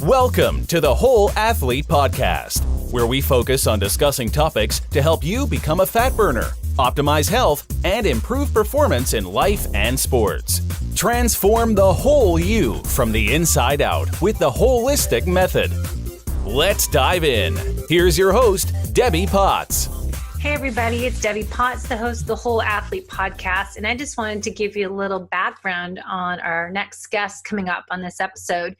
Welcome to the Whole Athlete Podcast, where we focus on discussing topics to help you become a fat burner, optimize health, and improve performance in life and sports. Transform the whole you from the inside out with the holistic method. Let's dive in. Here's your host, Debbie Potts. Hey everybody, it's Debbie Potts, the host of the Whole Athlete Podcast, and I just wanted to give you a little background on our next guest coming up on this episode.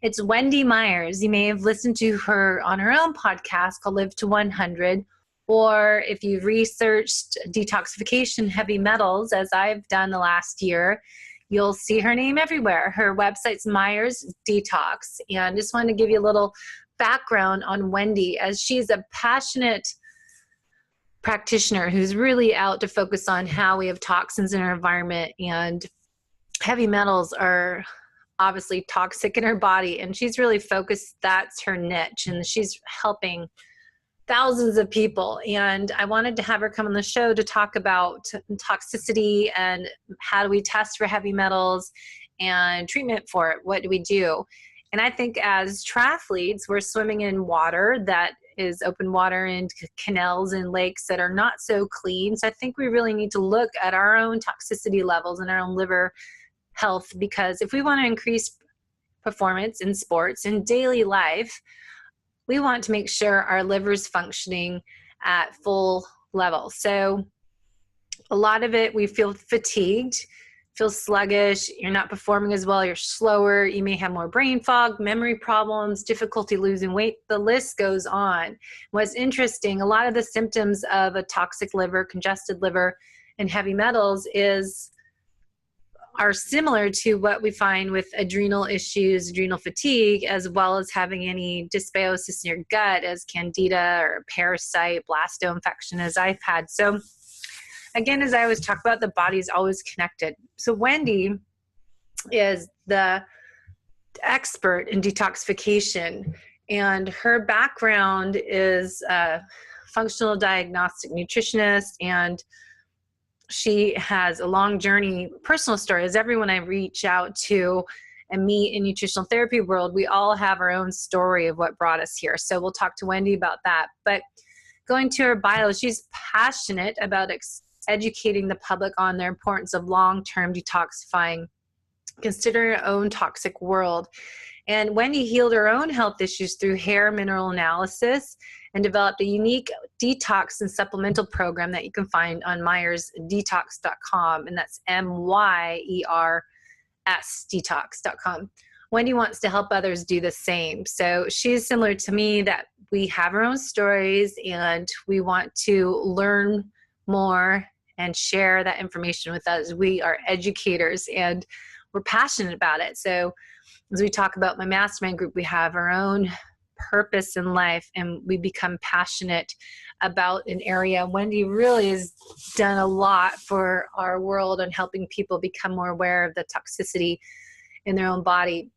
It's Wendy Myers. You may have listened to her on her own podcast called Live to 100, or if you've researched detoxification, heavy metals, as I've done the last year, you'll see her name everywhere. Her website's Myers Detox, and I just wanted to give you a little background on Wendy, as she's a passionate practitioner who's really out to focus on how we have toxins in our environment, and heavy metals are obviously toxic in her body, and she's really focused. That's her niche, and she's helping thousands of people. And I wanted to have her come on the show to talk about toxicity and how do we test for heavy metals and treatment for it. What do we do? And I think as triathletes, we're swimming in water that is open water and canals and lakes that are not so clean. So I think we really need to look at our own toxicity levels and our own liver health, because if we want to increase performance in sports and daily life, we want to make sure our liver's functioning at full level. So a lot of it, we feel fatigued, feel sluggish, you're not performing as well, you're slower, you may have more brain fog, memory problems, difficulty losing weight, the list goes on. What's interesting, a lot of the symptoms of a toxic liver, congested liver, and heavy metals are similar to what we find with adrenal issues, adrenal fatigue, as well as having any dysbiosis in your gut as candida or parasite, blasto infection as I've had. So again, as I always talk about, the body is always connected. So Wendy is the expert in detoxification, and her background is a functional diagnostic nutritionist, and she has a long journey, personal story. As everyone I reach out to and meet in nutritional therapy world, we all have our own story of what brought us here. So we'll talk to Wendy about that. But going to her bio, she's passionate about educating the public on the importance of long-term detoxifying, considering her own toxic world. And Wendy healed her own health issues through hair mineral analysis and developed a unique detox and supplemental program that you can find on myersdetox.com, and that's MYERS detox.com. Wendy wants to help others do the same. So she's similar to me, that we have our own stories and we want to learn more and share that information with us. We are educators and we're passionate about it. So as we talk about my mastermind group, we have our own purpose in life and we become passionate about an area. Wendy really has done a lot for our world and helping people become more aware of the toxicity in their own body.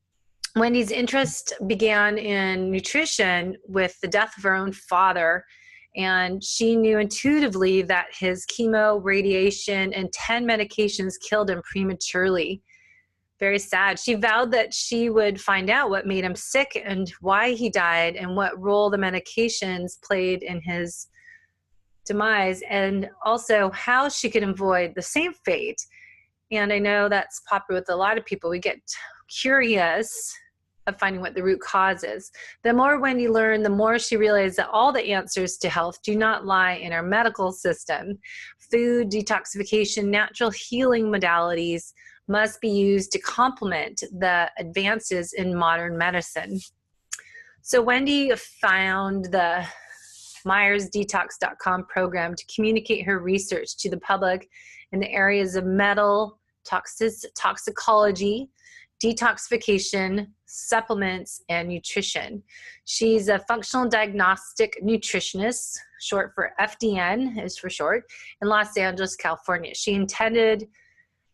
Wendy's interest began in nutrition with the death of her own father, and she knew intuitively that his chemo, radiation, and 10 medications killed him prematurely. Very sad. She vowed that she would find out what made him sick and why he died and what role the medications played in his demise, and also how she could avoid the same fate. And I know that's popular with a lot of people. We get curious of finding what the root cause is. The more Wendy learned, the more she realized that all the answers to health do not lie in our medical system. Food, detoxification, natural healing modalities must be used to complement the advances in modern medicine. So Wendy found the myersdetox.com program to communicate her research to the public in the areas of metal, toxicology, detoxification, supplements, and nutrition. She's a functional diagnostic nutritionist, short for FDN is for short, in Los Angeles, California. She attended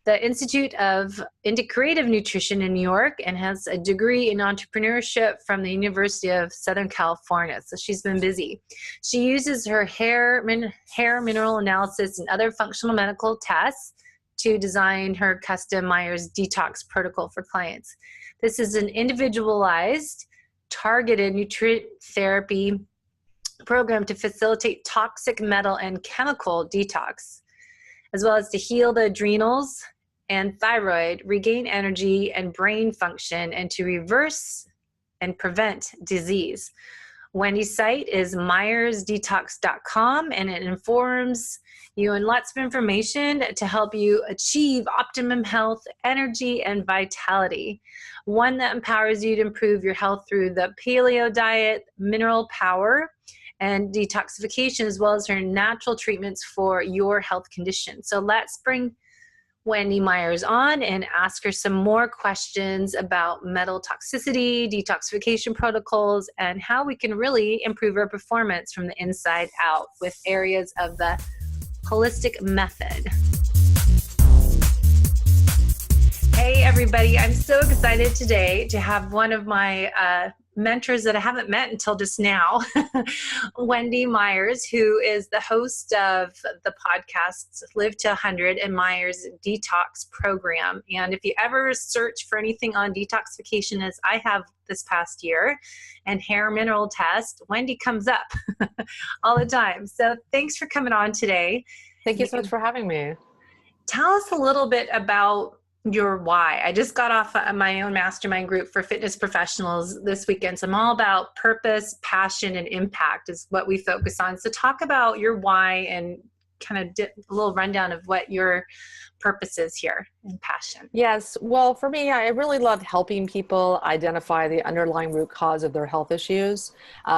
the Institute of Integrative Nutrition in New York and has a degree in entrepreneurship from the University of Southern California. So she's been busy. She uses her hair mineral analysis and other functional medical tests to design her custom Myers Detox protocol for clients. This is an individualized targeted nutrient therapy program to facilitate toxic metal and chemical detox, as well as to heal the adrenals and thyroid, regain energy and brain function, and to reverse and prevent disease. Wendy's site is myersdetox.com, and it informs you in lots of information to help you achieve optimum health, energy, and vitality. One that empowers you to improve your health through the paleo diet, mineral power, and detoxification, as well as her natural treatments for your health condition. So let's bring Wendy Myers on and ask her some more questions about metal toxicity, detoxification protocols, and how we can really improve our performance from the inside out with areas of the holistic method. Hey everybody, I'm so excited today to have one of my mentors that I haven't met until just now, Wendy Myers, who is the host of the podcast Live to 100 and Myers Detox program. And if you ever search for anything on detoxification, as I have this past year, and hair mineral test, Wendy comes up all the time. So thanks for coming on today. Thank you so much for having me. Tell us a little bit about your why. I just got off my own mastermind group for fitness professionals this weekend. So I'm all about purpose, passion, and impact is what we focus on. So talk about your why and kind of a little rundown of what your purpose is here and passion. Yes. Well, for me, I really love helping people identify the underlying root cause of their health issues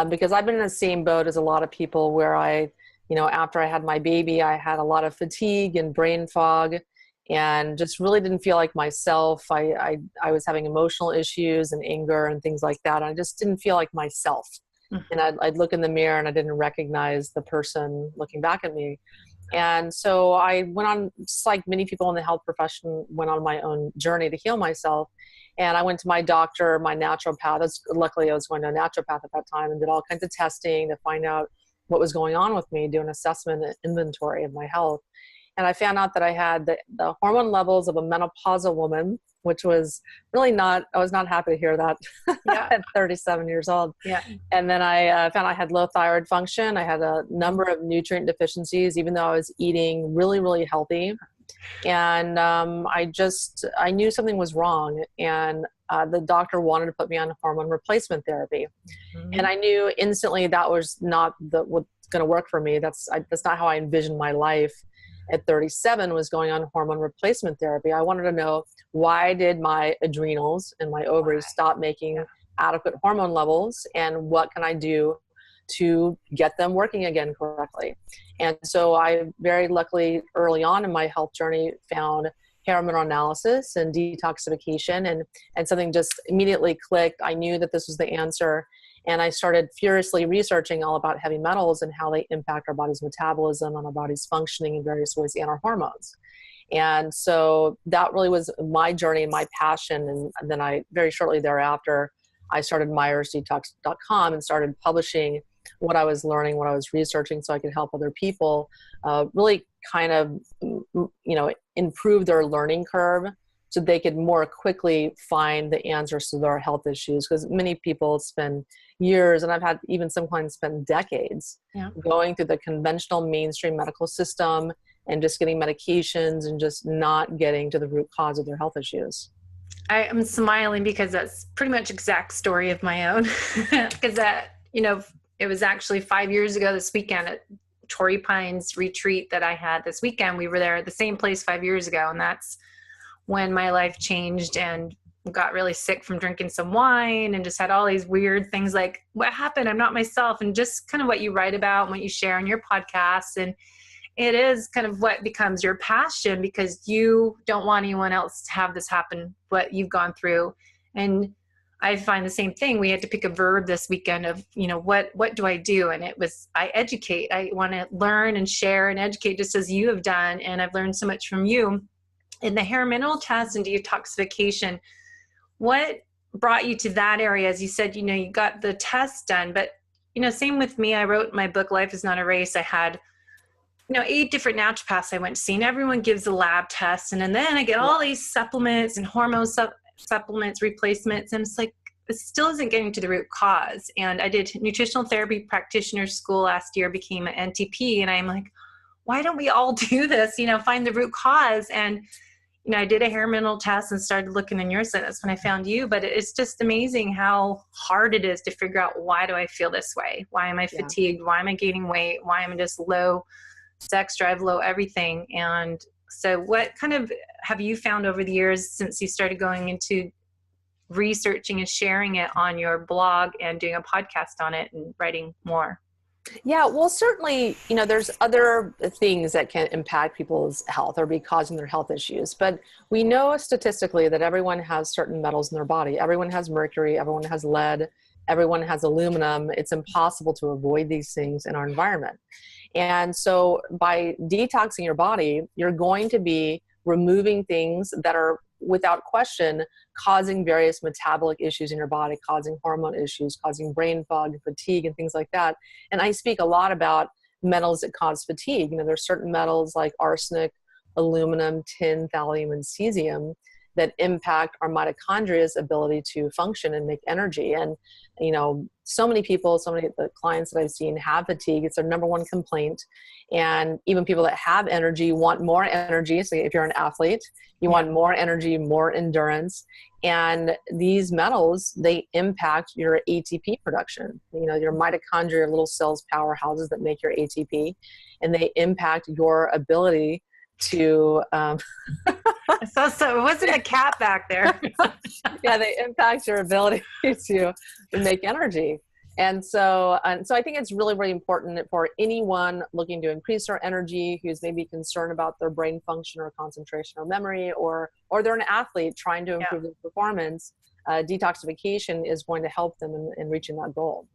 because I've been in the same boat as a lot of people where after I had my baby, I had a lot of fatigue and brain fog, and just really didn't feel like myself. I was having emotional issues and anger and things like that. I just didn't feel like myself. Mm-hmm. And I'd look in the mirror and I didn't recognize the person looking back at me. And so I went on, just like many people in the health profession, went on my own journey to heal myself. And I went to my doctor, my naturopath. Luckily, I was going to a naturopath at that time, and did all kinds of testing to find out what was going on with me, do an assessment and inventory of my health. And I found out that I had the hormone levels of a menopausal woman, which was really I was not happy to hear that at 37 years old. Yeah. And then I found I had low thyroid function. I had a number of nutrient deficiencies, even though I was eating really, really healthy. And I knew something was wrong. And the doctor wanted to put me on hormone replacement therapy. Mm-hmm. And I knew instantly that was not what's going to work for me. That's not how I envisioned my life. At 37 was going on hormone replacement therapy. I wanted to know, why did my adrenals and my ovaries stop making adequate hormone levels, and what can I do to get them working again correctly? And so I very luckily early on in my health journey found hair mineral analysis and detoxification, and something just immediately clicked. I knew that this was the answer. And I started furiously researching all about heavy metals and how they impact our body's metabolism and our body's functioning in various ways, and our hormones. And so that really was my journey and my passion. And then very shortly thereafter, I started myersdetox.com and started publishing what I was learning, what I was researching, so I could help other people really kind of, improve their learning curve, so they could more quickly find the answers to their health issues. Because many people spend years, and I've had even some clients spend decades going through the conventional mainstream medical system and just getting medications and just not getting to the root cause of their health issues. I am smiling because that's pretty much exact story of my own. Because it was actually 5 years ago this weekend at Torrey Pines retreat that I had this weekend. We were there at the same place 5 years ago, and that's when my life changed and got really sick from drinking some wine and just had all these weird things like, what happened? I'm not myself. And just kind of what you write about and what you share on your podcast. And it is kind of what becomes your passion, because you don't want anyone else to have this happen, what you've gone through. And I find the same thing. We had to pick a verb this weekend of, what do I do? And it was, I educate. I want to learn and share and educate just as you have done. And I've learned so much from you. In the hair mineral test and detoxification, what brought you to that area? As you said, you got the test done, but, same with me. I wrote my book, Life is Not a Race. I had, 8 different naturopaths I went to see, and everyone gives a lab test. And then I get all these supplements and hormone supplements, replacements. And it's like, it still isn't getting to the root cause. And I did nutritional therapy practitioner school last year, became an NTP, and I'm like, why don't we all do this? Find the root cause. And I did a hair mineral test and started looking in your site. That's when I found you. But it's just amazing how hard it is to figure out, why do I feel this way? Why am I fatigued? Why am I gaining weight? Why am I just low sex drive, low everything? And so what kind of have you found over the years since you started going into researching and sharing it on your blog and doing a podcast on it and writing more? Yeah, well, certainly, there's other things that can impact people's health or be causing their health issues. But we know statistically that everyone has certain metals in their body. Everyone has mercury, everyone has lead, everyone has aluminum. It's impossible to avoid these things in our environment. And so by detoxing your body, you're going to be removing things that are, without question, causing various metabolic issues in your body, causing hormone issues, causing brain fog, fatigue, and things like that. And I speak a lot about metals that cause fatigue. There's certain metals like arsenic, aluminum, tin, thallium, and cesium that impact our mitochondria's ability to function and make energy. And, so many people, so many of the clients that I've seen have fatigue. It's their number one complaint. And even people that have energy want more energy. So if you're an athlete, you want more energy, more endurance. And these metals, they impact your ATP production. Your mitochondria, little cells, powerhouses that make your ATP, and they impact your ability to so it wasn't a cat back there. Yeah, they impact your ability to make energy. And so I think it's really, really important for anyone looking to increase their energy, who's maybe concerned about their brain function or concentration or memory, or they're an athlete trying to improve their performance. Detoxification is going to help them in reaching that goal.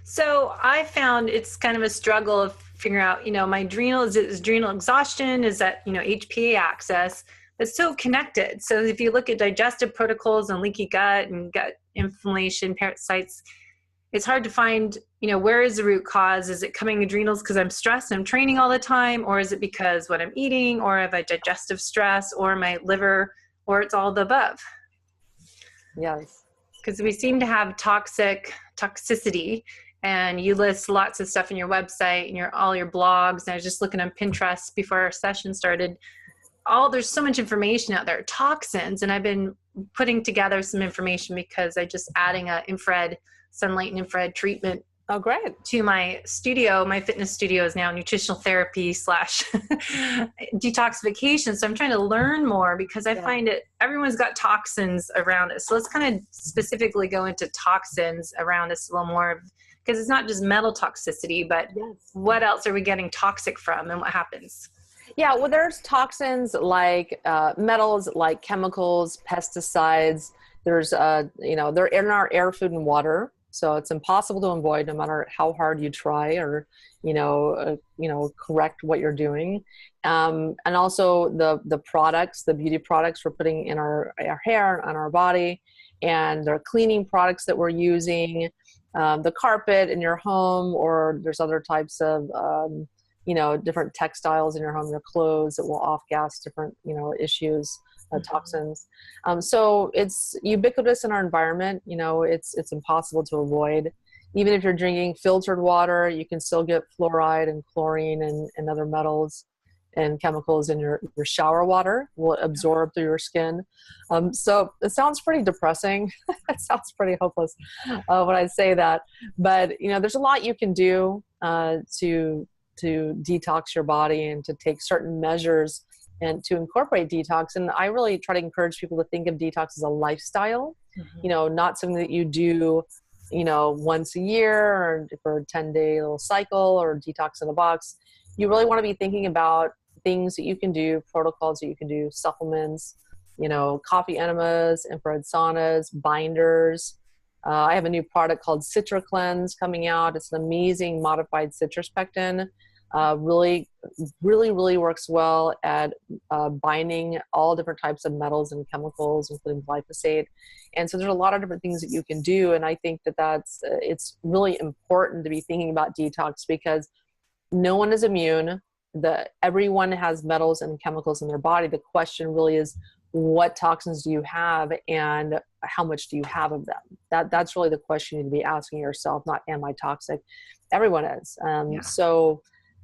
So I found it's kind of a struggle of figuring out, my adrenal, is adrenal exhaustion? Is that, HPA access? It's so connected. So if you look at digestive protocols and leaky gut and gut inflammation, parasites, it's hard to find, where is the root cause? Is it coming adrenals because I'm stressed and I'm training all the time? Or is it because what I'm eating, or have I digestive stress, or my liver, or it's all the above? Yes. Because we seem to have toxicity. And you list lots of stuff in your website and all your blogs. And I was just looking on Pinterest before our session started. There's so much information out there, toxins. And I've been putting together some information because I just adding a sunlight and infrared treatment. Oh, great. To my studio. My fitness studio is now nutritional therapy / detoxification. So I'm trying to learn more because I find everyone's got toxins around us. So let's kind of specifically go into toxins around us a little more, because it's not just metal toxicity, but what else are we getting toxic from and what happens? Yeah, well, there's toxins like metals, like chemicals, pesticides. There's, they're in our air, food, and water. So it's impossible to avoid no matter how hard you try or, correct what you're doing. And also the products, the beauty products we're putting in our hair, on our body, and the cleaning products that we're using, the carpet in your home, or there's other types of, different textiles in your home, your clothes that will off-gas different, issues, toxins. So it's ubiquitous in our environment. It's impossible to avoid. Even if you're drinking filtered water, you can still get fluoride and chlorine and other metals and chemicals in your shower water will absorb through your skin. So it sounds pretty depressing. It sounds pretty hopeless when I say that. But, there's a lot you can do to detox your body and to take certain measures and to incorporate detox. And I really try to encourage people to think of detox as a lifestyle, not something that you do, once a year or for a 10-day little cycle or detox in a box. You really want to be thinking about things that you can do, protocols that you can do, supplements, coffee enemas, infrared saunas, binders. I have a new product called Citra Cleanse coming out. It's an amazing modified citrus pectin. Really works well at binding all different types of metals and chemicals, including glyphosate. And so there's a lot of different things that you can do. And I think it's really important to be thinking about detox because no one is immune. Everyone has metals and chemicals in their body. The question really is, what toxins do you have and how much do you have of them? That's really the question you need to be asking yourself, not am I toxic? Everyone is. So,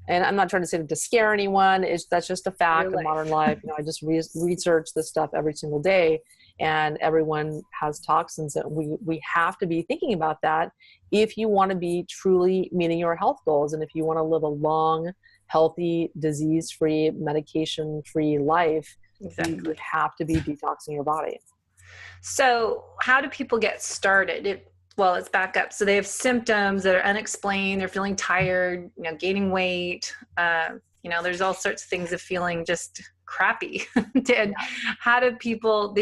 and I'm not trying to say to scare anyone. That's just a fact of modern life. I just research this stuff every single day, and everyone has toxins, and we have to be thinking about that if you want to be truly meeting your health goals. And if you want to live a long, healthy, disease-free, medication-free life, you have to be detoxing your body. So how do people get started? Let's back up. So they have symptoms that are unexplained. They're feeling tired, gaining weight. There's all sorts of things of feeling just crappy. And how do people,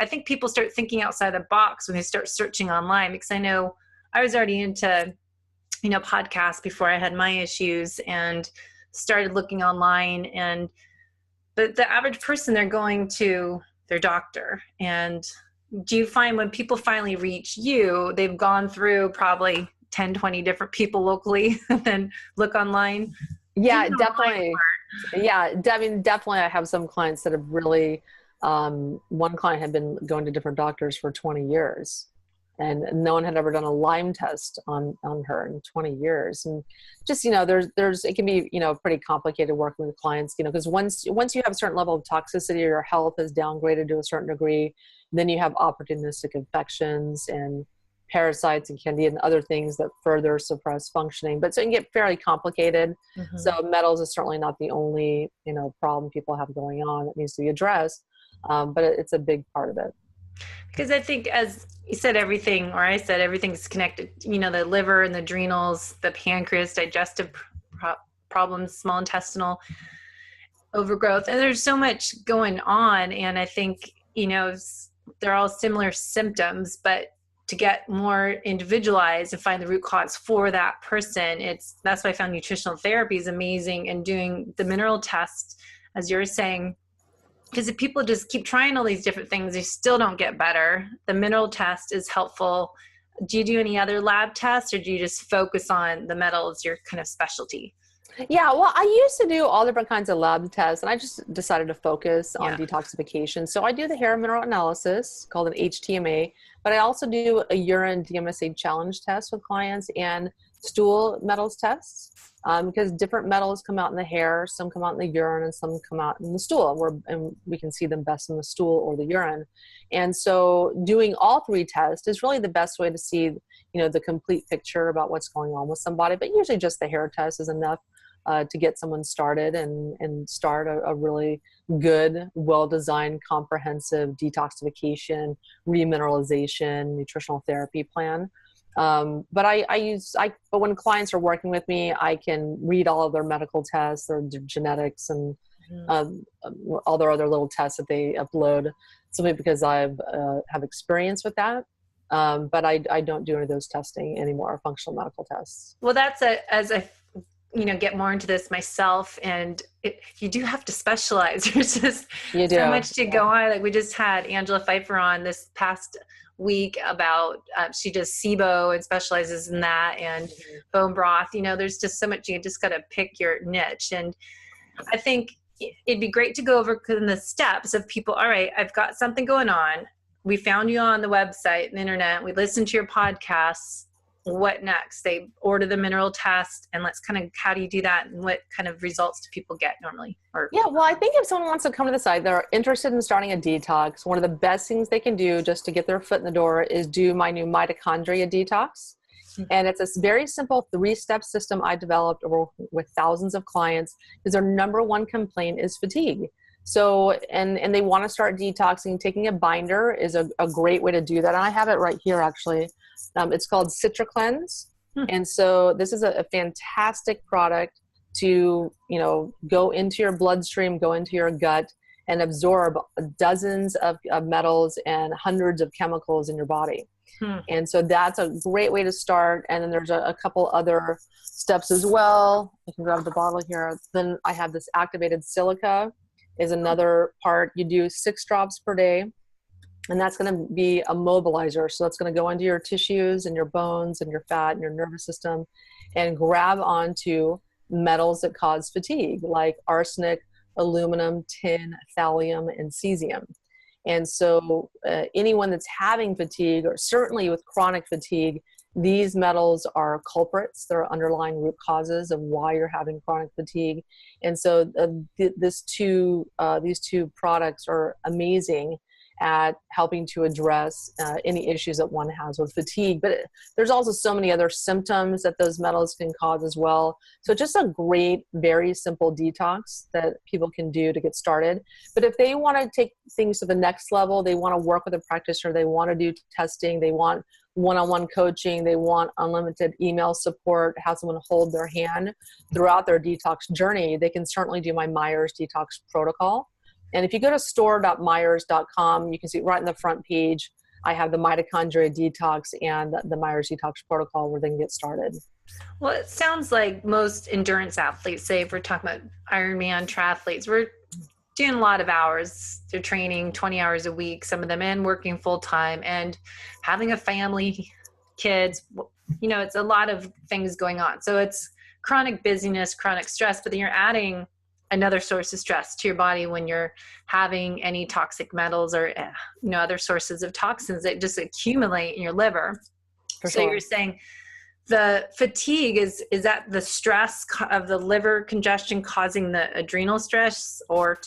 I think people start thinking outside the box when they start searching online, because I know I was already into, podcasts before I had my issues and started looking online, but the average person, they're going to their doctor. And do you find when people finally reach you, they've gone through probably 10, 20 different people locally and then look online? Yeah, definitely. Yeah, I mean, definitely I have some clients that have really, one client had been going to different doctors for 20 years. And no one had ever done a Lyme test on her in 20 years. And just, it can be, pretty complicated working with clients, because once you have a certain level of toxicity or your health is downgraded to a certain degree, then you have opportunistic infections and parasites and candida and other things that further suppress functioning. But so it can get fairly complicated. Mm-hmm. So metals is certainly not the only, problem people have going on that needs to be addressed. But it's a big part of it. Because I think, as you said, everything's connected. The liver and the adrenals, the pancreas, digestive problems, small intestinal overgrowth. And there's so much going on. And I think, they're all similar symptoms, but to get more individualized and find the root cause for that person, that's why I found nutritional therapy is amazing, and doing the mineral test, as you're saying. Because if people just keep trying all these different things, they still don't get better. The mineral test is helpful. Do you do any other lab tests, or do you just focus on the metals, your kind of specialty? Yeah, well, I used to do all different kinds of lab tests, and I just decided to focus on detoxification. So I do the hair mineral analysis called an HTMA, but I also do a urine DMSA challenge test with clients and stool metals tests. Because different metals come out in the hair, some come out in the urine, and some come out in the stool, and we can see them best in the stool or the urine. And so doing all three tests is really the best way to see, the complete picture about what's going on with somebody. But usually just the hair test is enough to get someone started and start a really good, well-designed, comprehensive detoxification, remineralization, nutritional therapy plan. But when clients are working with me, I can read all of their medical tests, their genetics, and all their other little tests that they upload, simply because I have experience with that. But I don't do any of those testing anymore, functional medical tests. Well, that's as I get more into this myself, and you do have to specialize. There's just so much to go on. Like we just had Angela Pfeiffer on this past week about she does SIBO and specializes in that, and bone broth. There's just so much. You just got to pick your niche, and I think it'd be great to go over the steps of people. All right, I've got something going on. We found you on the website and the internet. We listened to your podcasts. What next? They order the mineral test, and let's kind of, how do you do that, and what kind of results do people get normally? Well, I think if someone wants to come to the site, they're interested in starting a detox, one of the best things they can do just to get their foot in the door is do my new mitochondria detox. Mm-hmm. And it's a very simple 3-step system I developed with thousands of clients, because their number one complaint is fatigue. So, and they want to start detoxing. Taking a binder is a great way to do that. And I have it right here, actually. It's called CitraCleanse. And so this is a fantastic product to, go into your bloodstream, go into your gut, and absorb dozens of metals and hundreds of chemicals in your body. And so that's a great way to start. And then there's a couple other steps as well. I can grab the bottle here. Then I have this activated silica is another part. You do 6 drops per day, and that's going to be a mobilizer. So that's going to go into your tissues and your bones and your fat and your nervous system and grab onto metals that cause fatigue, like arsenic, aluminum, tin, thallium, and cesium. And so anyone that's having fatigue, or certainly with chronic fatigue, these metals are culprits. They're underlying root causes of why you're having chronic fatigue. And so these two products are amazing at helping to address any issues that one has with fatigue. But there's also so many other symptoms that those metals can cause as well. So just a great, very simple detox that people can do to get started. But if they want to take things to the next level, they want to work with a practitioner, they want to do testing, they want one-on-one coaching, they want unlimited email support, have someone hold their hand throughout their detox journey, they can certainly do my Myers Detox Protocol. And if you go to store.myers.com, you can see right in the front page, I have the mitochondria detox and the Myers Detox Protocol where they can get started. Well, it sounds like most endurance athletes, say if we're talking about Ironman triathletes, we're doing a lot of hours. They're training 20 hours a week, some of them, and working full time and having a family, kids, you know, it's a lot of things going on. So it's chronic busyness, chronic stress, but then you're adding another source of stress to your body when you're having any toxic metals or, you know, other sources of toxins that just accumulate in your liver. For so sure. You're saying the fatigue is that the stress of the liver congestion causing the adrenal stress, or,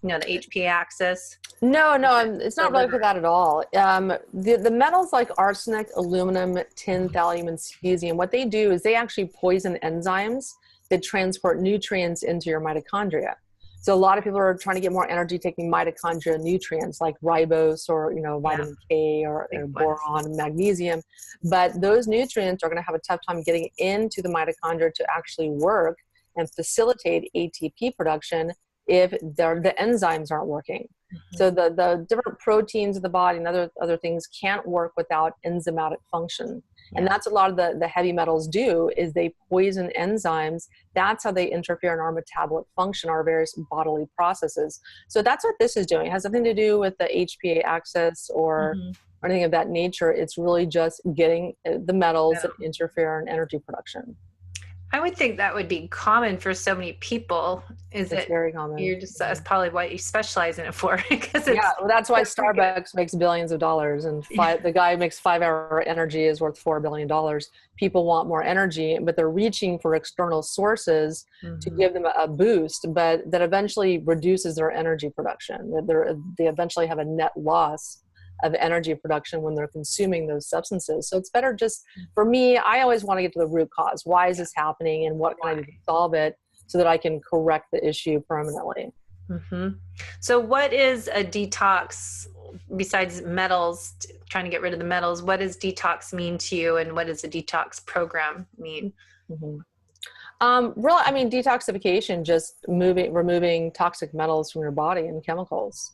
you know, the HPA axis? No, it's not really for that at all. The metals like arsenic, aluminum, tin, thallium, and cesium, what they do is they actually poison enzymes that transport nutrients into your mitochondria. So a lot of people are trying to get more energy taking mitochondria nutrients like ribose or, you know, vitamin K or boron, magnesium. But those nutrients are going to have a tough time getting into the mitochondria to actually work and facilitate ATP production if the enzymes aren't working. Mm-hmm. So the different proteins of the body and other things can't work without enzymatic function. Yeah. And that's what a lot of the heavy metals do, is they poison enzymes. That's how they interfere in our metabolic function, our various bodily processes. So that's what this is doing. It has nothing to do with the HPA axis or anything of that nature. It's really just getting the metals that interfere in energy production. I would think that would be common for so many people. It's very common. You're just, that's probably what you specialize in it for. Because well, that's why Starbucks makes billions of dollars, and the guy who makes 5-hour energy is worth $4 billion. People want more energy, but they're reaching for external sources to give them a boost, but that eventually reduces their energy production. They eventually have a net loss of energy production when they're consuming those substances. So it's better just, for me, I always want to get to the root cause. Why is this happening, and what can I do to solve it so that I can correct the issue permanently? So what is a detox, besides metals, trying to get rid of the metals? What does detox mean to you, and what does a detox program mean? Really, I mean, detoxification, just removing toxic metals from your body and chemicals.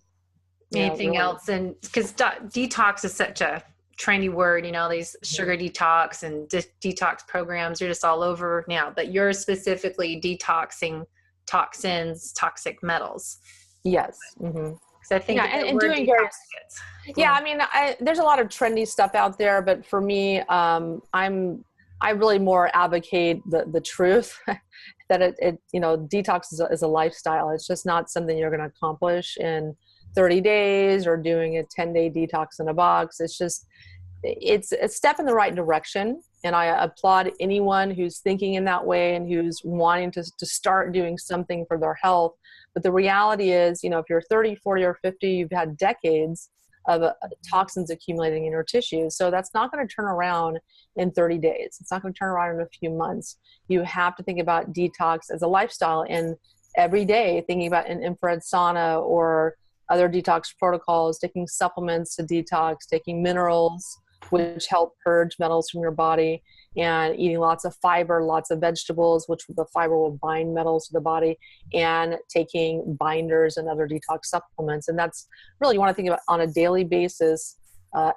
Anything else? And because detox is such a trendy word, you know, these sugar detox and detox programs are just all over now, but you're specifically detoxing toxins, toxic metals. Yes. Because I think and doing various. Yeah, I mean, there's a lot of trendy stuff out there, but for me, I really more advocate the truth that it you know, detox is a lifestyle. It's just not something you're going to accomplish in 30 days or doing a 10-day detox in a box. It's a step in the right direction. And I applaud anyone who's thinking in that way and who's wanting to start doing something for their health. But the reality is, you know, if you're 30, 40, or 50, you've had decades of toxins accumulating in your tissues. So that's not going to turn around in 30 days. It's not going to turn around in a few months. You have to think about detox as a lifestyle, and every day thinking about an infrared sauna or other detox protocols, taking supplements to detox, taking minerals, which help purge metals from your body, and eating lots of fiber, lots of vegetables, which the fiber will bind metals to the body, and taking binders and other detox supplements. And that's really, you want to think about on a daily basis,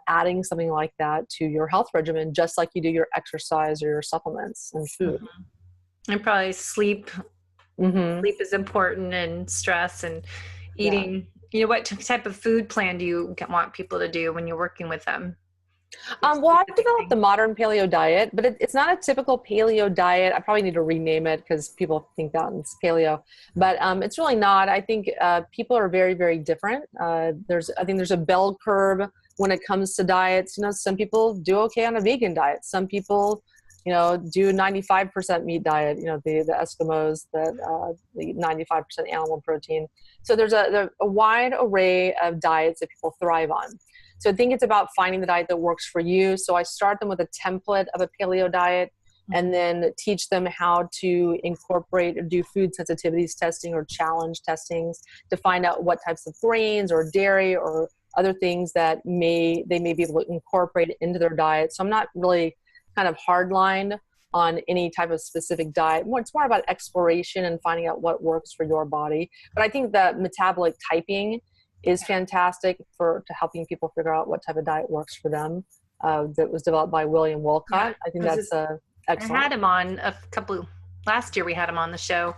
adding something like that to your health regimen, just like you do your exercise or your supplements and food. And probably sleep. Sleep is important, and stress, and eating. You know, what type of food plan do you want people to do when you're working with them? Well, I've developed the modern paleo diet, but it's not a typical paleo diet. I probably need to rename it because people think that it's paleo, but it's really not. I think people are very, very different. I think there's a bell curve when it comes to diets. Some people do okay on a vegan diet. Some people, do 95% meat diet. The Eskimos that the 95% animal protein. So there's a wide array of diets that people thrive on. So I think it's about finding the diet that works for you. So I start them with a template of a paleo diet and then teach them how to incorporate or do food sensitivities testing or challenge testings to find out what types of grains or dairy or other things that they may be able to incorporate into their diet. So I'm not really kind of hardlined on any type of specific diet. It's more about exploration and finding out what works for your body. But I think the metabolic typing is fantastic to helping people figure out what type of diet works for them. That was developed by William Wolcott. Yeah, I think that's excellent. I had him on last year we had him on the show.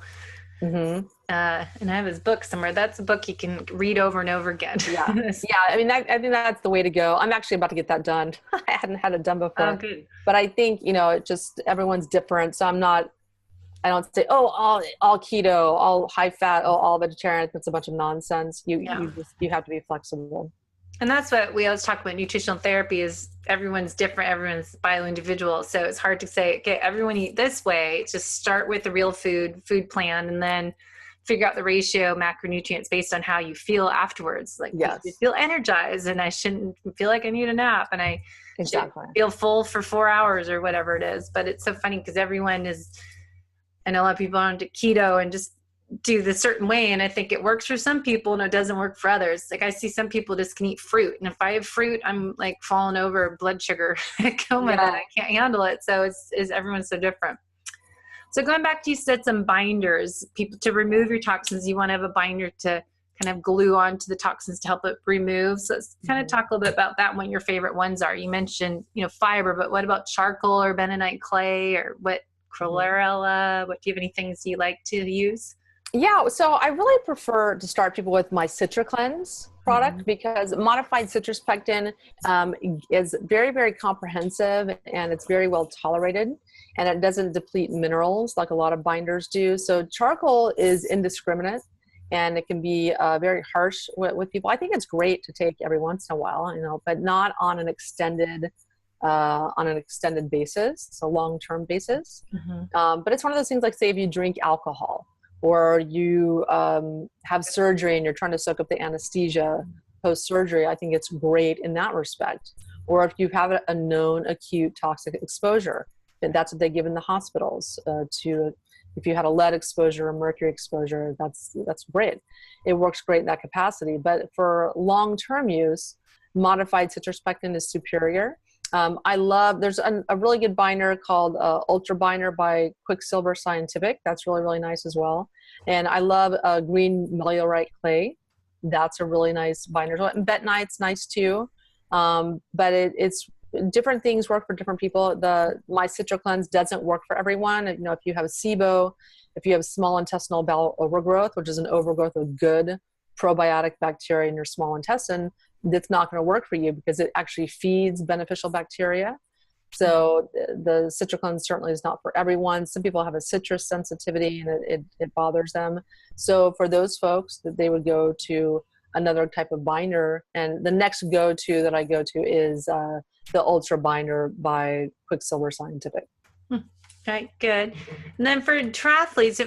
Mm-hmm. And I have his book somewhere. That's a book you can read over and over again. Yeah. I mean, I think that's the way to go. I'm actually about to get that done. I hadn't had it done before. Oh, good. But I think, everyone's different. So I don't say, all keto, all high fat, all vegetarian. That's a bunch of nonsense. You have to be flexible. And that's what we always talk about. Nutritional therapy is everyone's different. Everyone's bio-individual. So it's hard to say, okay, everyone eat this way. Just start with the real food plan, and then figure out the ratio macronutrients based on how you feel afterwards. Like, yes, you feel energized, and I shouldn't feel like I need a nap, and I should feel full for 4 hours or whatever it is. But it's so funny because everyone is, I know a lot of people are on keto and just do the certain way. And I think it works for some people and it doesn't work for others. Like I see some people just can eat fruit. And if I have fruit, I'm like falling over blood sugar. I can't handle it. So everyone's so different. So going back to, you said some binders, people to remove your toxins, you want to have a binder to kind of glue onto the toxins to help it remove. So let's kind of talk a little bit about that and what your favorite ones are. You mentioned, fiber, but what about charcoal or bentonite clay or chlorella? What do you have any things you like to use? Yeah, so I really prefer to start people with my CitraCleanse product because modified citrus pectin is very, very comprehensive and it's very well tolerated, and it doesn't deplete minerals like a lot of binders do. So charcoal is indiscriminate and it can be very harsh with people. I think it's great to take every once in a while, but not on an extended basis, so long-term basis. But it's one of those things like, say, if you drink alcohol, or you have surgery and you're trying to soak up the anesthesia post-surgery, I think it's great in that respect. Or if you have a known acute toxic exposure, and that's what they give in the hospitals if you had a lead exposure or mercury exposure, that's great. It works great in that capacity. But for long-term use, modified citrus pectin is superior. There's a really good binder called Ultra Binder by Quicksilver Scientific. That's really, really nice as well. And I love green meliorite clay. That's a really nice binder. And bentonite's nice too. But it's different things work for different people. My CitraCleanse doesn't work for everyone. If you have a SIBO, if you have small intestinal bowel overgrowth, which is an overgrowth of good probiotic bacteria in your small intestine, that's not going to work for you because it actually feeds beneficial bacteria. So the CitraCleanse certainly is not for everyone. Some people have a citrus sensitivity and it bothers them. So for those folks, that they would go to another type of binder. And the next go-to that I go to is the Ultra Binder by Quicksilver Scientific. Right, good. And then for triathletes,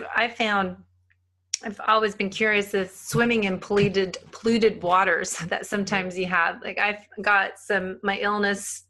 I've always been curious if swimming in polluted waters that sometimes you have. Like I've got my illness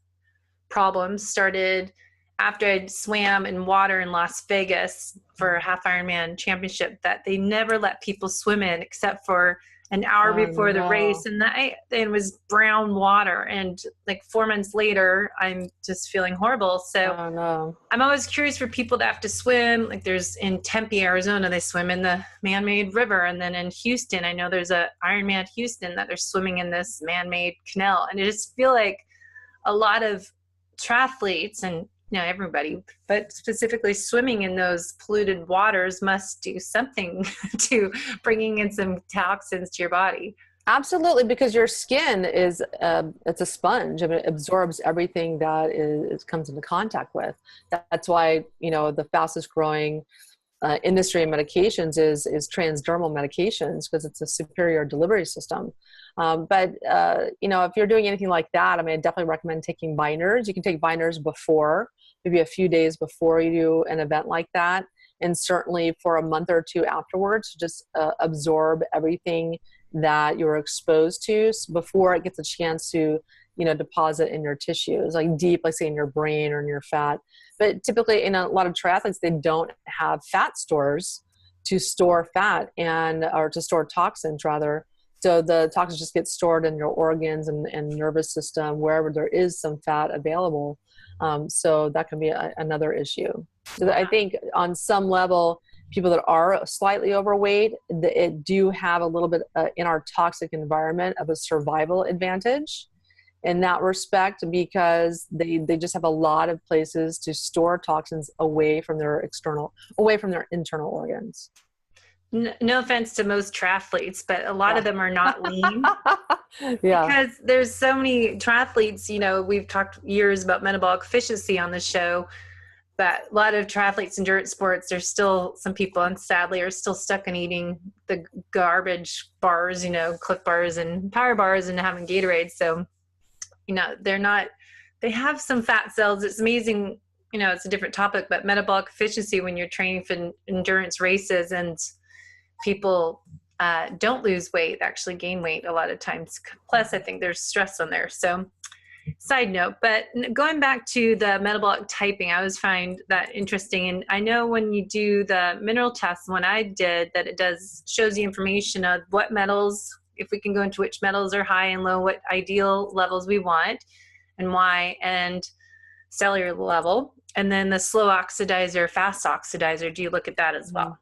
problems started after I swam in water in Las Vegas for a half Ironman championship that they never let people swim in except for an hour before the race. And it was brown water. And like 4 months later, I'm just feeling horrible. So I'm always curious for people that have to swim. Like there's in Tempe, Arizona, they swim in the man-made river. And then in Houston, I know there's a Ironman Houston that they're swimming in this man-made canal. And I just feel like a lot of triathletes and everybody, but specifically swimming in those polluted waters must do something to bringing in some toxins to your body. Absolutely, because your skin is it's a sponge. I mean, it absorbs everything that comes into contact with. That's why, you know, the fastest growing industry in medications is transdermal medications, because it's a superior delivery system. But you know, if you're doing anything like that, I mean, I definitely recommend taking binders. You can take binders before, maybe a few days before you do an event like that, and certainly for a month or two afterwards, just absorb everything that you're exposed to before it gets a chance to, you know, deposit in your tissues, like deep, like say in your brain or in your fat. But typically in a lot of triathletes, they don't have fat stores to store fat or to store toxins rather. So the toxins just get stored in your organs and nervous system, wherever there is some fat available. So that can be another issue. So I think on some level, people that are slightly overweight, it do have a little bit in our toxic environment of a survival advantage in that respect, because they just have a lot of places to store toxins away from their internal organs. No offense to most triathletes, but a lot of them are not lean. Yeah. Because there's so many triathletes, you know, we've talked years about metabolic efficiency on the show, but a lot of triathletes, endurance sports, there's still some people, and sadly, are still stuck in eating the garbage bars, you know, Cliff bars and Power bars, and having Gatorade. So, you know, they have some fat cells. It's amazing, you know, it's a different topic, but metabolic efficiency when you're training for endurance races, and people don't lose weight, actually gain weight a lot of times. Plus, I think there's stress on there. So, side note, but going back to the metabolic typing, I always find that interesting. And I know when you do the mineral test, when I did that, it shows you information of what metals, if we can go into which metals are high and low, what ideal levels we want and why, and cellular level. And then the slow oxidizer, fast oxidizer, do you look at that as well?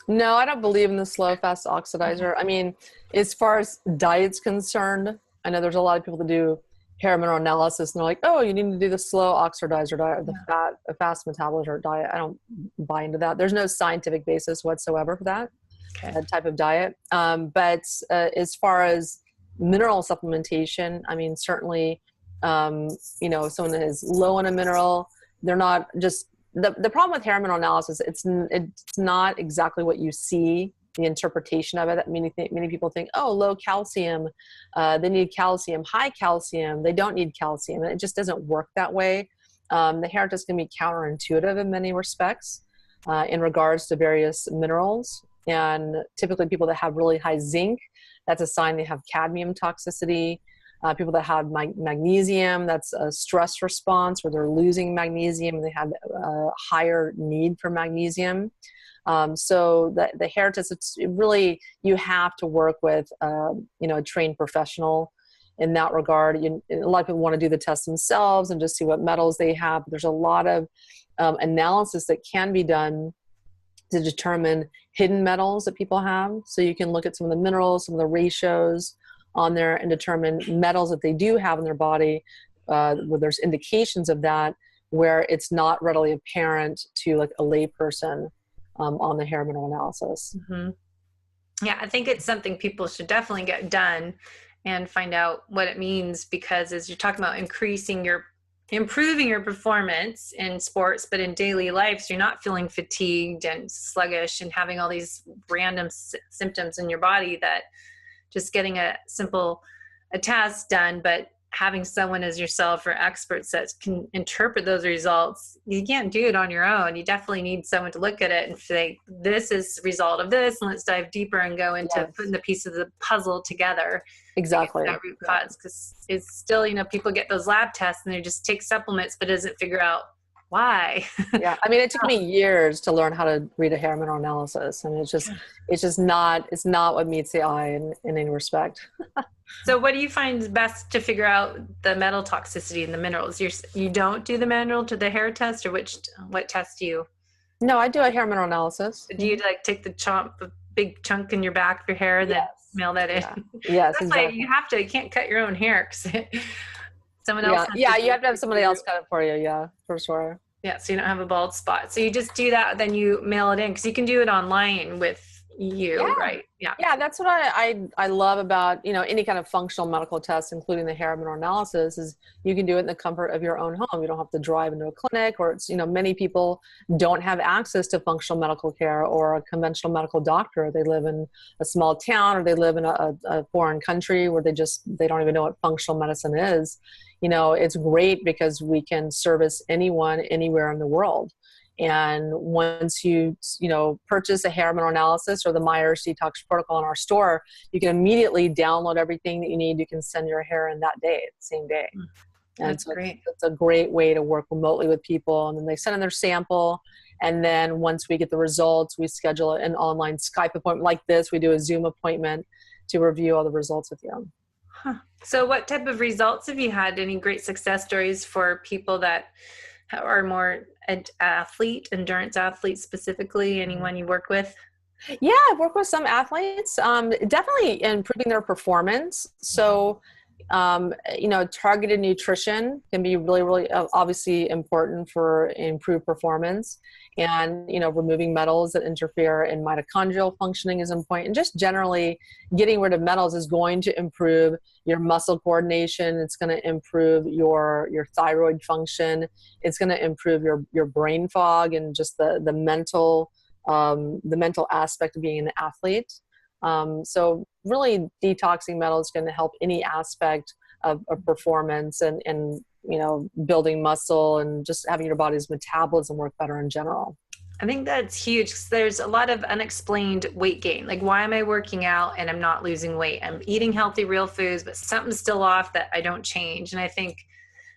No, I don't believe in the slow fast oxidizer. I mean, as far as diet's concerned, I know there's a lot of people that do hair mineral analysis and they're like, oh, you need to do the slow oxidizer diet or the fast metabolizer diet. I don't buy into that. There's no scientific basis whatsoever for that type of diet. But as far as mineral supplementation, I mean, certainly, you know, someone that is low in a mineral, they're not just, the problem with hair mineral analysis, it's not exactly what you see, the interpretation of it. Many people think, oh, low calcium, they need calcium. High calcium, they don't need calcium. And it just doesn't work that way. The hair test can be counterintuitive in many respects in regards to various minerals. And typically people that have really high zinc, that's a sign they have cadmium toxicity. People that have magnesium, that's a stress response where they're losing magnesium and they have a higher need for magnesium. So the hair test, you have to work with, you know, a trained professional in that regard. A lot of people want to do the test themselves and just see what metals they have. There's a lot of analysis that can be done to determine hidden metals that people have. So you can look at some of the minerals, some of the ratios on there, and determine metals that they do have in their body, where there's indications of that, where it's not readily apparent to like a lay person on the hair mineral analysis. Mm-hmm. Yeah, I think it's something people should definitely get done and find out what it means, because as you're talking about improving your performance in sports, but in daily life, so you're not feeling fatigued and sluggish and having all these random symptoms in your body, that just getting a test done, but having someone as yourself or experts that can interpret those results, you can't do it on your own. You definitely need someone to look at it and say, this is the result of this, and let's dive deeper and go into putting the pieces of the puzzle together. Exactly. That root cause, because it's still, you know, people get those lab tests and they just take supplements, but doesn't figure out why. Yeah. I mean, it took me years to learn how to read a hair mineral analysis. and it's not what meets the eye in any respect. So what do you find is best to figure out the metal toxicity in the minerals? You don't do the mineral to the hair test, or what test do you? No, I do a hair mineral analysis. Do you like take a big chunk in your back of your hair and then mail that in? Yeah. Yes, That's exactly. why you can't cut your own hair, because someone else. You have to have somebody else cut it for you. Yeah, for sure. Yeah, so you don't have a bald spot. So you just do that, then you mail it in, because you can do it online with you, right? Yeah. Yeah, that's what I love about, any kind of functional medical test, including the hair mineral analysis, is you can do it in the comfort of your own home. You don't have to drive into a clinic, or many people don't have access to functional medical care or a conventional medical doctor. They live in a small town, or they live in a foreign country where they don't even know what functional medicine is. It's great because we can service anyone, anywhere in the world. And once you purchase a hair mineral analysis or the Myers Detox protocol in our store, you can immediately download everything that you need. You can send your hair in that day, the same day. That's great. It's a great way to work remotely with people. And then they send in their sample. And then once we get the results, we schedule an online Skype appointment like this. We do a Zoom appointment to review all the results with you. Huh. So what type of results have you had? Any great success stories for people that are more endurance athletes specifically? Anyone you work with? Yeah, I've worked with some athletes, definitely improving their performance. So, targeted nutrition can be really, really obviously important for improved performance. And, removing metals that interfere in mitochondrial functioning is important. And just generally getting rid of metals is going to improve your muscle coordination. It's going to improve your thyroid function. It's going to improve your brain fog and just the mental aspect of being an athlete. So really detoxing metals is going to help any aspect of performance and building muscle and just having your body's metabolism work better in general. I think that's huge because there's a lot of unexplained weight gain. Like, why am I working out and I'm not losing weight? I'm eating healthy, real foods, but something's still off that I don't change. And I think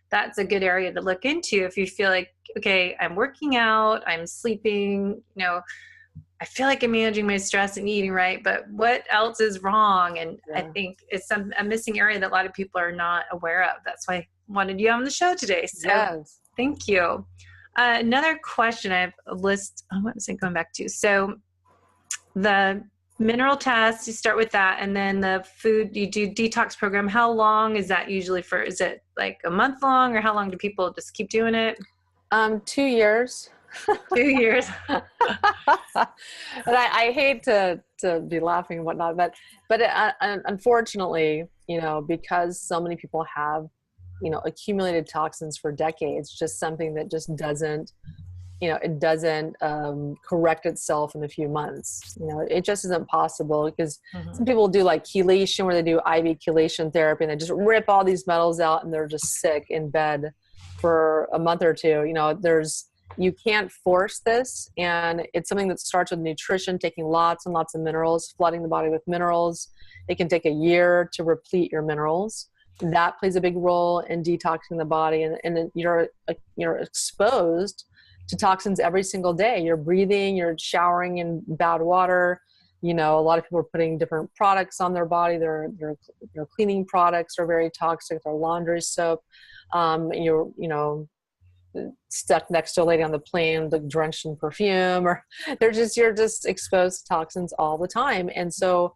that's a good area to look into if you feel like, okay, I'm working out, I'm sleeping, I feel like I'm managing my stress and eating right, but what else is wrong? And I think it's a missing area that a lot of people are not aware of. That's why I wanted you on the show today. So yes. Thank you. Another question, I have a list. What was I going back to? So the mineral test, you start with that, and then the food, you do detox program. How long is that usually for? Is it like a month long, or how long do people just keep doing it? 2 years. 2 years. But I hate to be laughing and whatnot, but unfortunately, because so many people have, accumulated toxins for decades, just something that just doesn't, it doesn't correct itself in a few months. It just isn't possible because some people do like chelation, where they do IV chelation therapy, and they just rip all these metals out and they're just sick in bed for a month or two. You can't force this, and it's something that starts with nutrition, taking lots and lots of minerals, flooding the body with minerals. It can take a year to replete your minerals. That plays a big role in detoxing the body, and you're exposed to toxins every single day. You're breathing, you're showering in bad water. A lot of people are putting different products on their body. Their cleaning products are very toxic. Their laundry soap. You're stuck next to a lady on the plane, like drenched in perfume, or you're just exposed to toxins all the time. And so,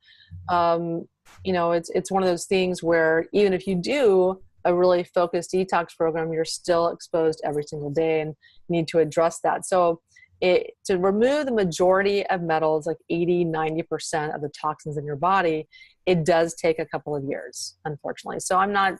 it's one of those things where even if you do a really focused detox program, you're still exposed every single day and need to address that. So to remove the majority of metals, like 80-90% of the toxins in your body, it does take a couple of years, unfortunately. So I'm not,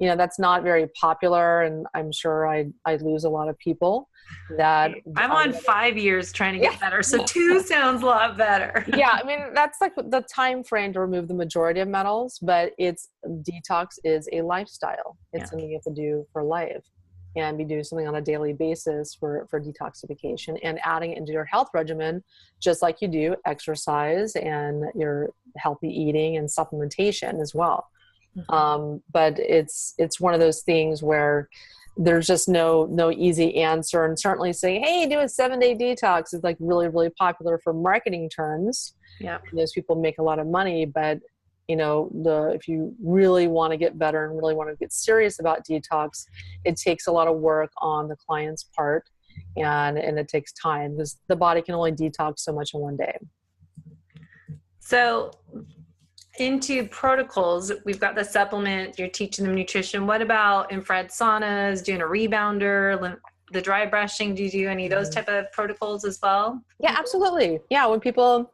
that's not very popular, and I'm sure I'd lose a lot of people. That I'm on 5 years trying to get better, so 2 sounds a lot better. Yeah, I mean, that's like the time frame to remove the majority of metals, but detox is a lifestyle. It's something you have to do for life, and we do something on a daily basis for detoxification, and adding it into your health regimen, just like you do exercise and your healthy eating and supplementation as well. But it's one of those things where there's just no easy answer. And certainly saying, hey, do a 7-day detox is like really, really popular for marketing terms. Yeah. And those people make a lot of money, but if you really want to get better and really want to get serious about detox, it takes a lot of work on the client's part, and it takes time because the body can only detox so much in one day. So into protocols, we've got the supplement, you're teaching them nutrition. What about infrared saunas, doing a rebounder, the dry brushing? Do you do any of those type of protocols as well? Yeah, absolutely. Yeah, when people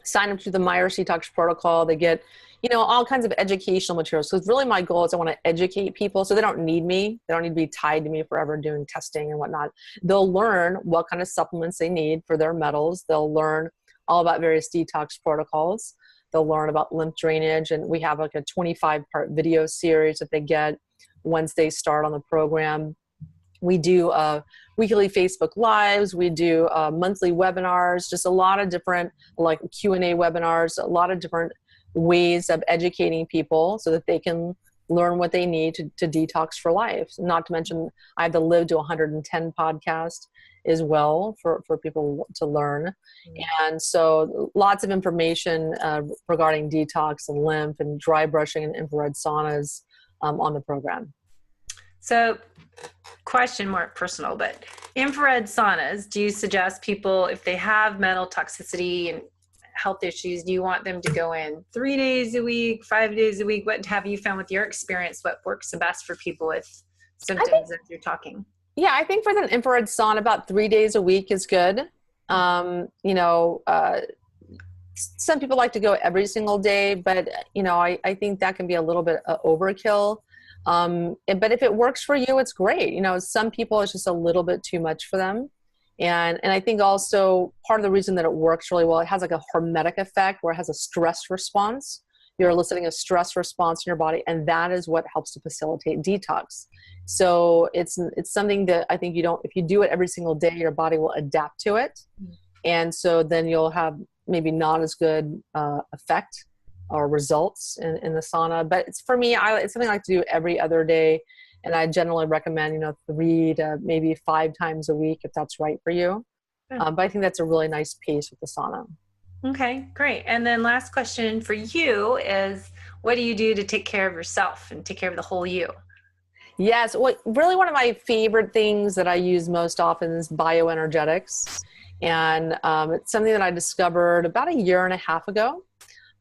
sign up to the Myers Detox protocol. They get, all kinds of educational materials. So it's really my goal is I want to educate people so they don't need me. They don't need to be tied to me forever doing testing and whatnot. They'll learn what kind of supplements they need for their metals. They'll learn all about various detox protocols. They'll learn about lymph drainage. And we have like a 25-part video series that they get once they start on the program. We do weekly Facebook Lives. We do monthly webinars, just a lot of different like Q&A webinars, a lot of different ways of educating people so that they can learn what they need to detox for life. Not to mention, I have the Live to 110 podcast as well for people to learn. And so lots of information regarding detox and lymph and dry brushing and infrared saunas on the program. So question more personal, but infrared saunas, do you suggest people, if they have mental toxicity and health issues, do you want them to go in 3 days a week, 5 days a week? What have you found with your experience? What works the best for people with symptoms as you're talking? Yeah, I think for the infrared sauna, about 3 days a week is good. Some people like to go every single day, but I think that can be a little bit overkill. But if it works for you, it's great. Some people it's just a little bit too much for them. And I think also part of the reason that it works really well, it has like a hormetic effect where it has a stress response. You're eliciting a stress response in your body, and that is what helps to facilitate detox. So it's something that I think if you do it every single day, your body will adapt to it. And so then you'll have maybe not as good effect or results in the sauna. But for me, it's something I like to do every other day. And I generally recommend, 3 to maybe 5 times a week if that's right for you. But I think that's a really nice pace with the sauna. Okay, great. And then last question for you is, what do you do to take care of yourself and take care of the whole you? Yes. Well, really one of my favorite things that I use most often is bioenergetics. And it's something that I discovered about 1.5 years ago.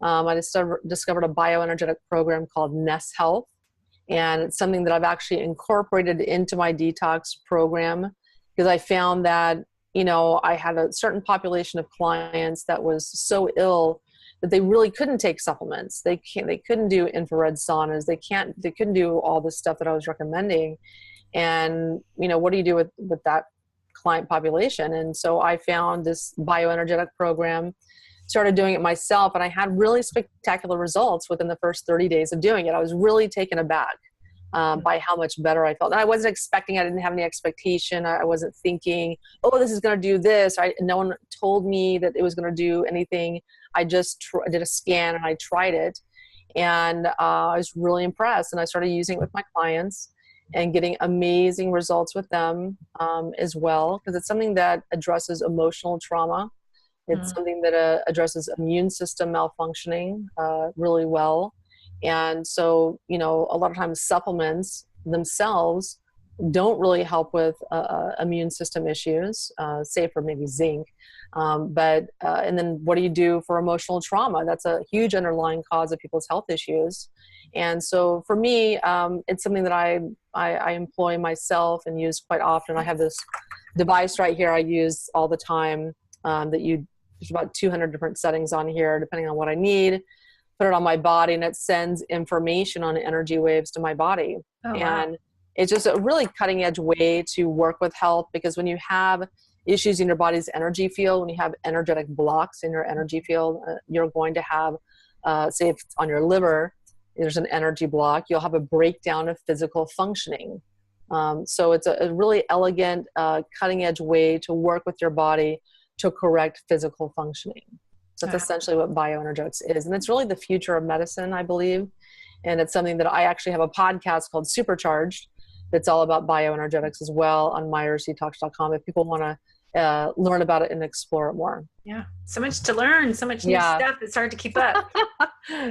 I discovered a bioenergetic program called Ness Health. And it's something that I've actually incorporated into my detox program because I found that, I had a certain population of clients that was so ill that they really couldn't take supplements. They couldn't do infrared saunas. They couldn't do all this stuff that I was recommending. And, what do you do with that client population? And so I found this bioenergetic program, started doing it myself, and I had really spectacular results within the first 30 days of doing it. I was really taken aback by how much better I felt. And I wasn't expecting, I didn't have any expectation. I wasn't thinking, oh, this is going to do this. No one told me that it was going to do anything. I just did a scan and I tried it. And I was really impressed. And I started using it with my clients and getting amazing results with them as well, because it's something that addresses emotional trauma. It's something that addresses immune system malfunctioning really well. And so, a lot of times supplements themselves don't really help with immune system issues, say for maybe zinc. And then what do you do for emotional trauma? That's a huge underlying cause of people's health issues. And so for me, it's something that I employ myself and use quite often. I have this device right here I use all the time there's about 200 different settings on here, depending on what I need. Put it on my body, and it sends information on energy waves to my body. Oh, wow. And it's just a really cutting edge way to work with health, because when you have issues in your body's energy field, when you have energetic blocks in your energy field, you're going to have, say if it's on your liver, there's an energy block, you'll have a breakdown of physical functioning. So it's a really elegant, cutting edge way to work with your body to correct physical functioning. So that's essentially what bioenergetics is. And it's really the future of medicine, I believe. And it's something that I actually have a podcast called Supercharged that's all about bioenergetics as well on myersdetox.com if people want to learn about it and explore it more. Yeah. So much to learn, so much new stuff. It's hard to keep up.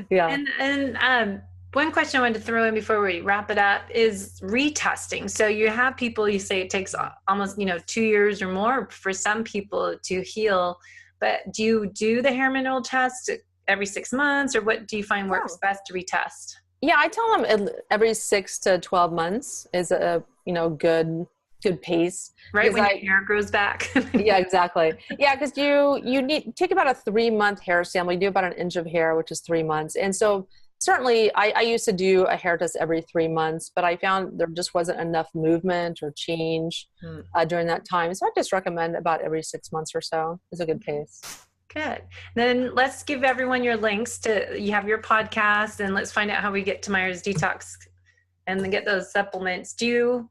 Yeah. And one question I wanted to throw in before we wrap it up is retesting. So you have people, you say it takes almost, 2 years or more for some people to heal, but do you do the hair mineral test every 6 months, or what do you find works best to retest? Yeah, I tell them every 6 to 12 months is a, good good pace. Right when your hair grows back. Yeah, exactly. Yeah, because you need take about a 3-month hair sample. You do about an inch of hair, which is 3 months. And so certainly I used to do a hair test every 3 months, but I found there just wasn't enough movement or change during that time. So I just recommend about every 6 months or so is a good pace. Good. Then let's give everyone your links you have your podcast, and let's find out how we get to Myers Detox and then get those supplements. Do you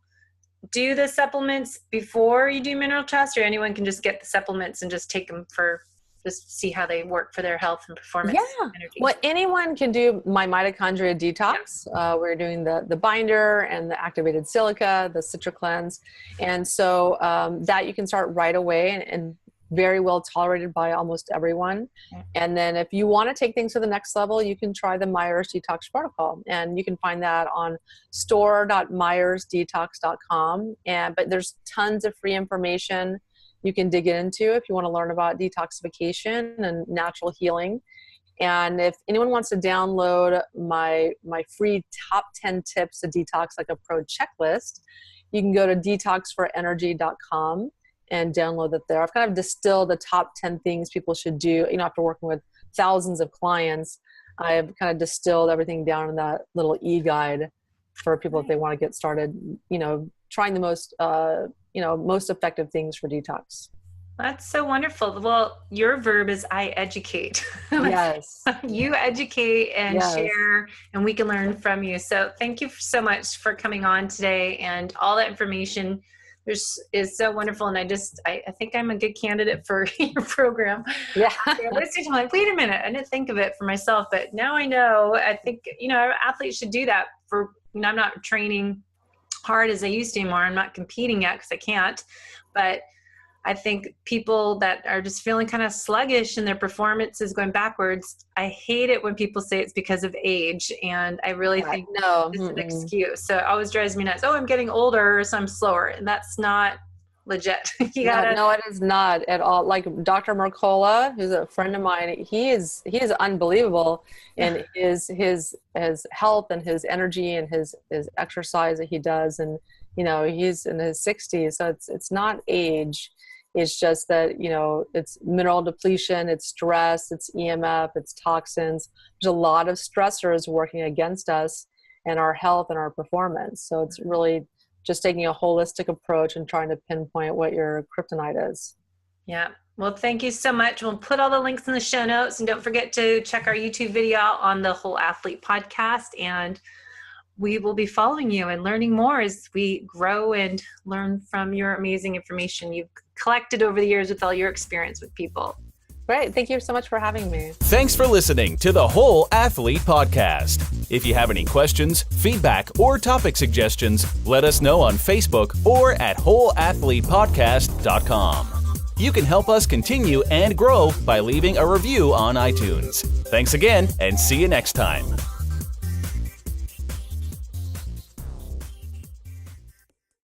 do the supplements before you do mineral test, or anyone can just get the supplements and just take them for just see how they work for their health and performance? Yeah. Energy? Well, anyone can do my mitochondria detox. We're doing the binder and the activated silica, the Citra cleanse. And so that you can start right away and very well tolerated by almost everyone. And then if you want to take things to the next level, you can try the Myers Detox protocol. And you can find that on store.myersdetox.com. But there's tons of free information you can dig into if you want to learn about detoxification and natural healing. And if anyone wants to download my free top 10 tips to detox, like a pro checklist, you can go to detoxforenergy.com and download it there. I've kind of distilled the top 10 things people should do. After working with thousands of clients, I've kind of distilled everything down in that little e-guide for people if they want to get started, trying the most effective things for detox. That's so wonderful. Well, your verb is I educate. Yes. You educate and share, and we can learn from you. So thank you so much for coming on today, and all that information is so wonderful. And I think I'm a good candidate for your program. Yeah. I'm like, wait a minute, I didn't think of it for myself, but now I know. I think, athletes should do that I'm not training hard as I used to anymore. I'm not competing yet because I can't, but I think people that are just feeling kind of sluggish and their performance is going backwards, I hate it when people say it's because of age. And I really think it's an excuse. So it always drives me nuts. Oh, I'm getting older, so I'm slower. And that's not legit. No, it is not at all. Like Dr. Mercola, who's a friend of mine, he is unbelievable in his health and his energy and his exercise that he does. And, he's in his 60s. So it's not age. It's just that, it's mineral depletion, it's stress, it's EMF, it's toxins. There's a lot of stressors working against us and our health and our performance. So it's really just taking a holistic approach and trying to pinpoint what your kryptonite is. Yeah. Well, thank you so much. We'll put all the links in the show notes, and don't forget to check our YouTube video out on the Whole Athlete podcast. And we will be following you and learning more as we grow and learn from your amazing information you've collected over the years with all your experience with people. Great. Thank you so much for having me. Thanks for listening to the Whole Athlete Podcast. If you have any questions, feedback, or topic suggestions, let us know on Facebook or at wholeathletepodcast.com. You can help us continue and grow by leaving a review on iTunes. Thanks again, and see you next time.